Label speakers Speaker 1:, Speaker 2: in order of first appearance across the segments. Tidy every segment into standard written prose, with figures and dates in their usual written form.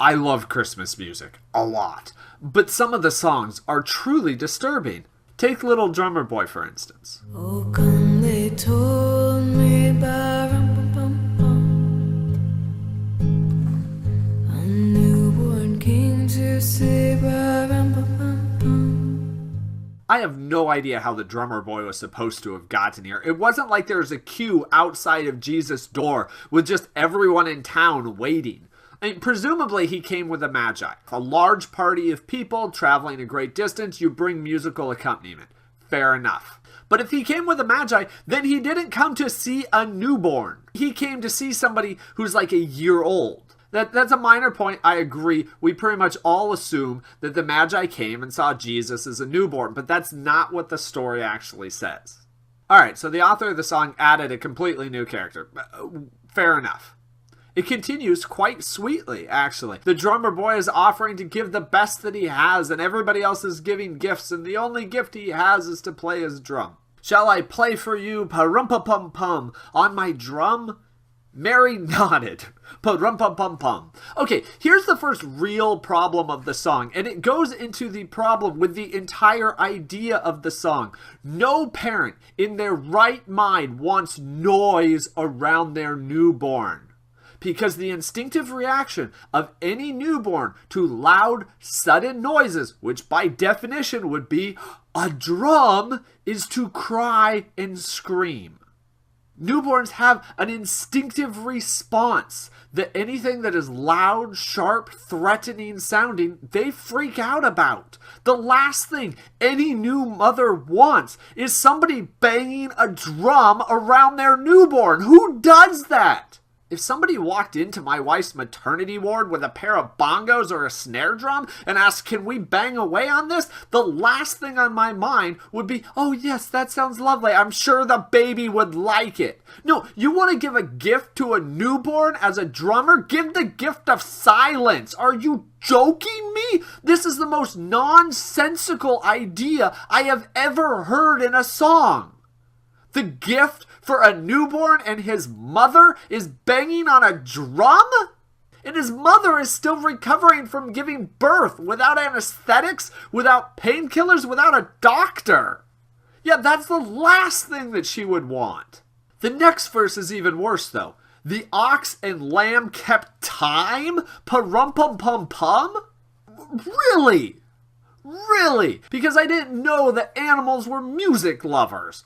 Speaker 1: I love Christmas music a lot, but some of the songs are truly disturbing. Take Little Drummer Boy, for instance.
Speaker 2: Oh, come, they told me a newborn king to say
Speaker 1: I have no idea how the drummer boy was supposed to have gotten here. It wasn't like there was a queue outside of Jesus' door with just everyone in town waiting. I mean, presumably he came with a magi. A large party of people traveling a great distance, you bring musical accompaniment. Fair enough. But if he came with a magi, then he didn't come to see a newborn. He came to see somebody who's like a year old. That's a minor point, I agree. We pretty much all assume that the Magi came and saw Jesus as a newborn, but that's not what the story actually says. Alright, so the author of the song added a completely new character. Fair enough. It continues quite sweetly, actually. The drummer boy is offering to give the best that he has, and everybody else is giving gifts, and the only gift he has is to play his drum. Shall I play for you, pa-rum-pa-pum-pum, on my drum? Mary nodded. Pa-rum-pum-pum-pum. Okay, here's the first real problem of the song, and it goes into the problem with the entire idea of the song. No parent in their right mind wants noise around their newborn, because the instinctive reaction of any newborn to loud, sudden noises, which by definition would be a drum, is to cry and scream. Newborns have an instinctive response that anything that is loud, sharp, threatening sounding, they freak out about. The last thing any new mother wants is somebody banging a drum around their newborn. Who does that? If somebody walked into my wife's maternity ward with a pair of bongos or a snare drum and asked, can we bang away on this? The last thing on my mind would be, oh yes, that sounds lovely. I'm sure the baby would like it. No, you want to give a gift to a newborn as a drummer? Give the gift of silence. Are you joking me? This is the most nonsensical idea I have ever heard in a song. The gift for a newborn and his mother is banging on a drum? And his mother is still recovering from giving birth without anesthetics, without painkillers, without a doctor. Yeah, that's the last thing that she would want. The next verse is even worse, though. The ox and lamb kept time? Pa-rum-pum-pum-pum? Really? Really? Because I didn't know that animals were music lovers.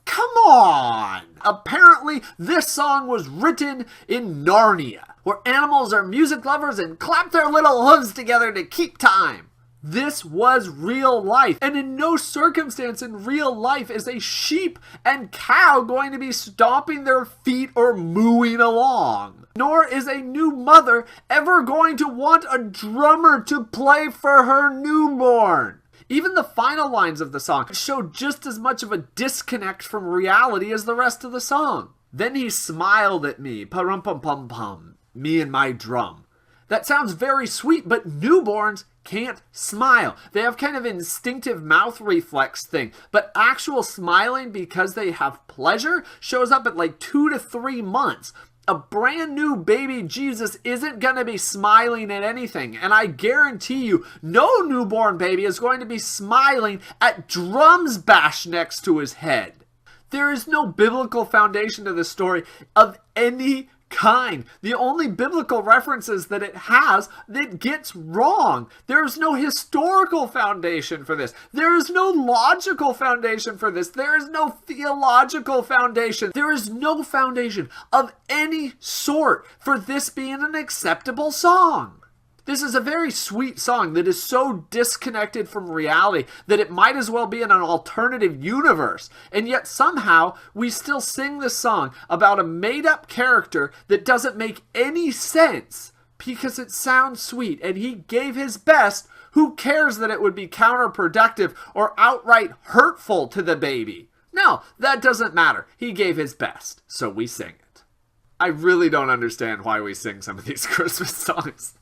Speaker 1: Come on! Apparently, this song was written in Narnia, where animals are music lovers and clap their little hooves together to keep time. This was real life, and in no circumstance in real life is a sheep and cow going to be stomping their feet or mooing along. Nor is a new mother ever going to want a drummer to play for her newborn. Even the final lines of the song show just as much of a disconnect from reality as the rest of the song. Then he smiled at me, pa-rum-pum-pum-pum, me and my drum. That sounds very sweet, but newborns can't smile. They have kind of instinctive mouth reflex thing, but actual smiling because they have pleasure shows up at like 2 to 3 months. A brand new baby Jesus isn't going to be smiling at anything, and I guarantee you no newborn baby is going to be smiling at drums bashed next to his head. There is no biblical foundation to this story of any kind. The only biblical references that it has that gets wrong. There is no historical foundation for this. There is no logical foundation for this. There is no theological foundation. There is no foundation of any sort for this being an acceptable song. This is a very sweet song that is so disconnected from reality that it might as well be in an alternative universe. And yet somehow we still sing this song about a made-up character that doesn't make any sense because it sounds sweet and he gave his best. Who cares that it would be counterproductive or outright hurtful to the baby? No, that doesn't matter. He gave his best, so we sing it. I really don't understand why we sing some of these Christmas songs.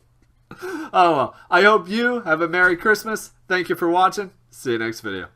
Speaker 1: Oh well, I hope you have a Merry Christmas. Thank you for watching. See you next video.